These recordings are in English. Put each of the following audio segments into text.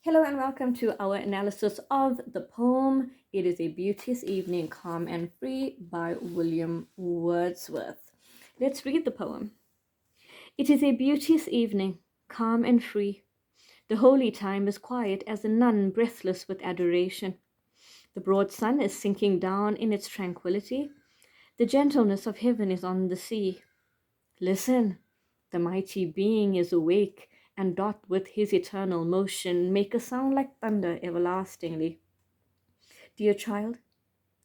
Hello and welcome to our analysis of the poem It is a Beauteous Evening, Calm and Free by William Wordsworth. Let's read the poem. It is a beauteous evening, calm and free. The holy time is quiet as a nun breathless with adoration. The broad sun is sinking down in its tranquility. The gentleness of heaven is on the sea. Listen, the mighty being is awake and doth with his eternal motion make a sound like thunder everlastingly. Dear child,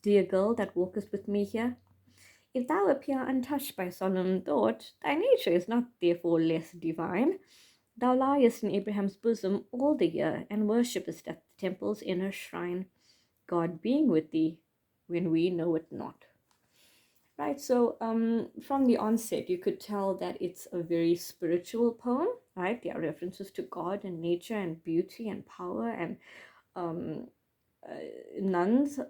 dear girl that walketh with me here, if thou appear untouched by solemn thought, thy nature is not therefore less divine. Thou liest in Abraham's bosom all the year, and worshippest at the temple's inner shrine, God being with thee when we know it not. Right, so from the onset, you could tell that it's a very spiritual poem, right? There are references to God and nature and beauty and power and um, nuns,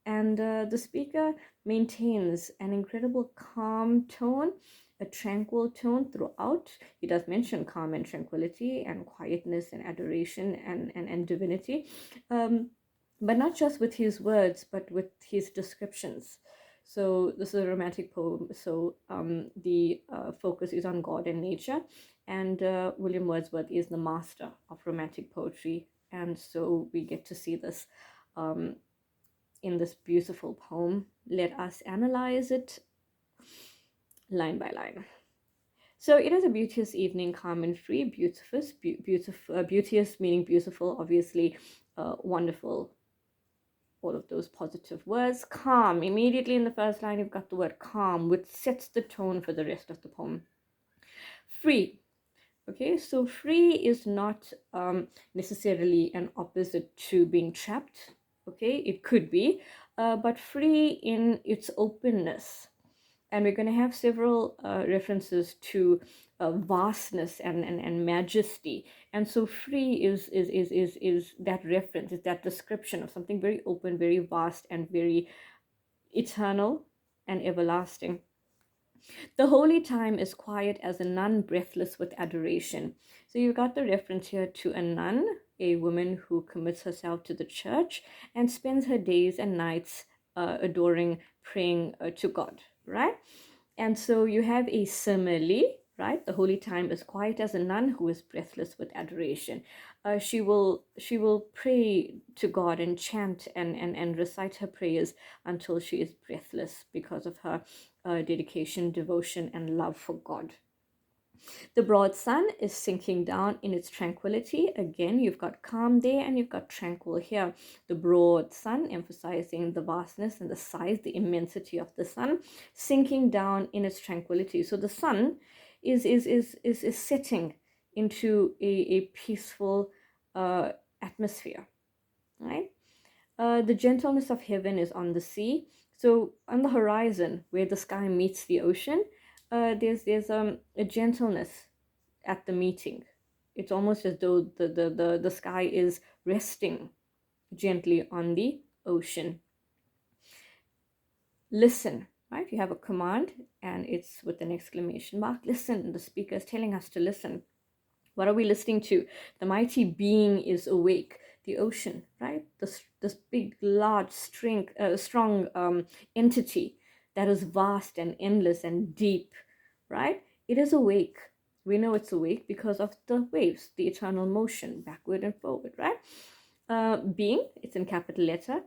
and the speaker maintains an incredible calm tone, a tranquil tone throughout. He does mention calm and tranquility and quietness and adoration and divinity, but not just with his words, but with his descriptions. So this is a romantic poem. So the focus is on God and nature, and William Wordsworth is the master of romantic poetry, and so we get to see this um, in this beautiful poem. Let us analyze it line by line. So it is a beauteous evening, calm and free. Beauteous meaning beautiful, obviously, wonderful. All of those positive words. Calm. Immediately in the first line, you've got the word calm, which sets the tone for the rest of the poem. Free. Okay, so free is not necessarily an opposite to being trapped. Okay, it could be, but free in its openness. And we're going to have several references to vastness and majesty. And so free is that reference, is that description of something very open, very vast, and very eternal and everlasting. The holy time is quiet as a nun breathless with adoration. So you've got the reference here to a nun, a woman who commits herself to the church and spends her days and nights adoring, praying to God, right? And so you have a simile, right? The holy time is quiet as a nun who is breathless with adoration. She will pray to God and chant and recite her prayers until she is breathless because of her dedication, devotion, and love for God. The broad sun is sinking down in its tranquility. Again, you've got calm there and you've got tranquil here. The broad sun, emphasizing the vastness and the size, the immensity of the sun, sinking down in its tranquility. So the sun is setting into a peaceful atmosphere, right? The gentleness of heaven is on the sea. So on the horizon, where the sky meets the ocean, there's a gentleness at the meeting. It's almost as though the sky is resting gently on the ocean. Listen, right? You have a command and it's with an exclamation mark. Listen, the speaker is telling us to listen. What are we listening to? The mighty being is awake. The ocean, right? This big, large, strong entity that is vast and endless and deep, right? It is awake. We know it's awake because of the waves, the eternal motion, backward and forward, right? Being, it's in capital letter,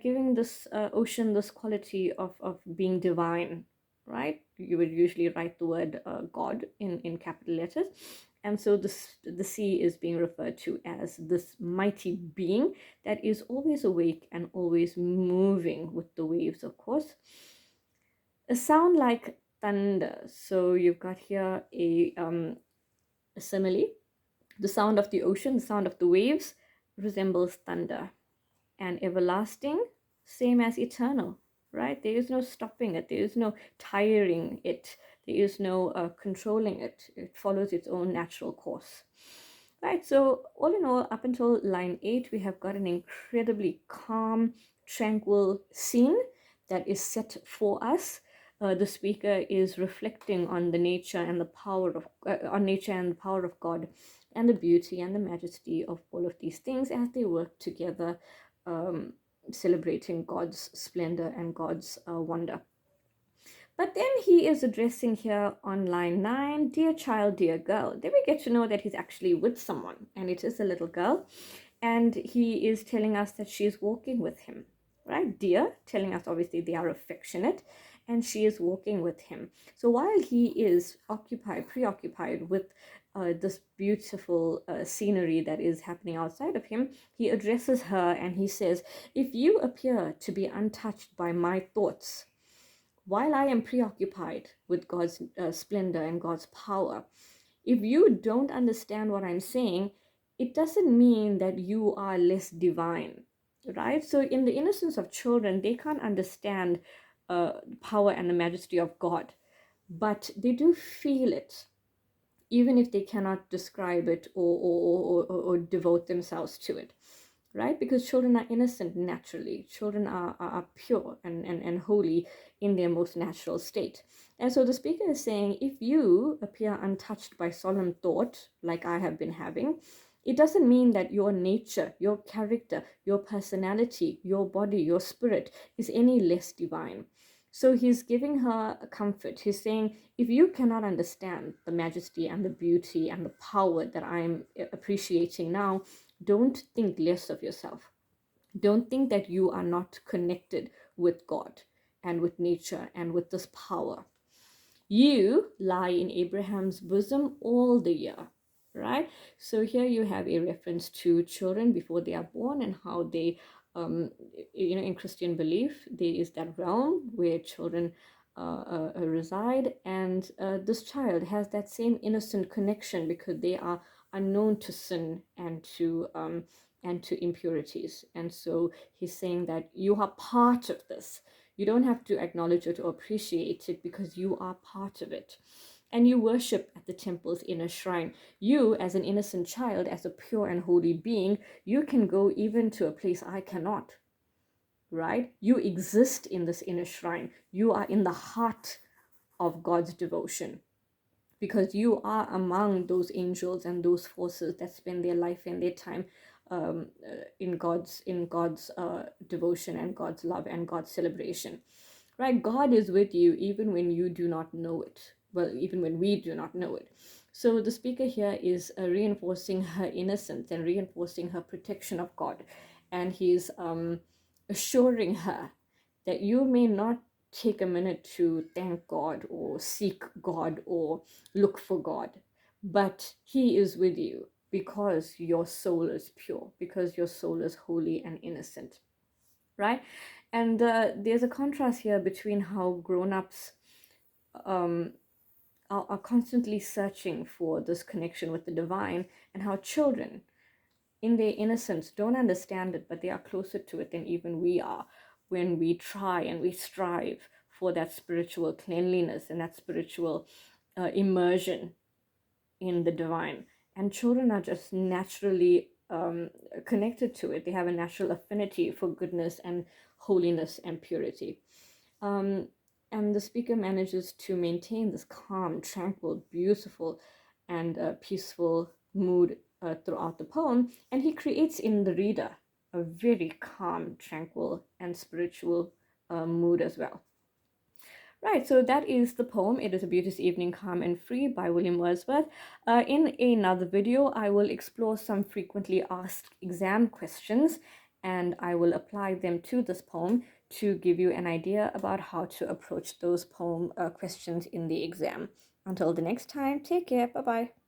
giving this ocean this quality of being divine, right? You would usually write the word God in capital letters. And so the sea is being referred to as this mighty being that is always awake and always moving with the waves, of course. A sound like thunder. So you've got here a simile. The sound of the ocean, the sound of the waves resembles thunder. And everlasting, same as eternal, right? There is no stopping it. There is no tiring it. There is no controlling it. It follows its own natural course. Right, so all in all, up until line 8, we have got an incredibly calm, tranquil scene that is set for us. The speaker is reflecting on the nature and the power of on nature and the power of God, and the beauty and the majesty of all of these things as they work together, celebrating God's splendor and God's wonder. But then he is addressing here on line 9, dear child, dear girl. Then we get to know that he's actually with someone, and it is a little girl, and he is telling us that she is walking with him, right? Dear, telling us obviously they are affectionate, and she is walking with him. So while he is preoccupied with this beautiful scenery that is happening outside of him, he addresses her and he says, if you appear to be untouched by my thoughts, while I am preoccupied with God's splendor and God's power, if you don't understand what I'm saying, it doesn't mean that you are less divine, right? So in the innocence of children, they can't understand power and the majesty of God, but they do feel it, even if they cannot describe it or devote themselves to it, right? Because children are innocent naturally. Children are pure and holy in their most natural state. And so the speaker is saying, if you appear untouched by solemn thought, like I have been having, it doesn't mean that your nature, your character, your personality, your body, your spirit is any less divine. So he's giving her a comfort. He's saying, if you cannot understand the majesty and the beauty and the power that I'm appreciating now, don't think less of yourself. Don't think that you are not connected with God and with nature and with this power. You lie in Abraham's bosom all the year, right? So here you have a reference to children before they are born and how they, in Christian belief, there is that realm where children reside, and this child has that same innocent connection because they are unknown to sin and to impurities. And so he's saying that you are part of this. You don't have to acknowledge it or appreciate it because you are part of it. And you worship at the temple's inner shrine. You, as an innocent child, as a pure and holy being, you can go even to a place I cannot, right? You exist in this inner shrine. You are in the heart of God's devotion because you are among those angels and those forces that spend their life and their time in God's devotion and God's love and God's celebration, right? God is with you even when you do not know it. Well, even when we do not know it. So the speaker here is reinforcing her innocence and reinforcing her protection of God, and he's assuring her that you may not take a minute to thank God or seek God or look for God, but he is with you because your soul is pure, because your soul is holy and innocent, right? And there's a contrast here between how grown-ups are constantly searching for this connection with the divine, and how children in their innocence don't understand it, but they are closer to it than even we are when we try and we strive for that spiritual cleanliness and that spiritual immersion in the divine. And children are just naturally connected to it. They have a natural affinity for goodness and holiness and purity. And the speaker manages to maintain this calm, tranquil, beautiful, and peaceful mood throughout the poem. And he creates in the reader a very calm, tranquil, and spiritual mood as well. Right, so that is the poem. It is a Beauteous Evening, Calm and Free by William Wordsworth. In another video, I will explore some frequently asked exam questions, and I will apply them to this poem to give you an idea about how to approach those poem questions in the exam. Until the next time, take care. Bye-bye.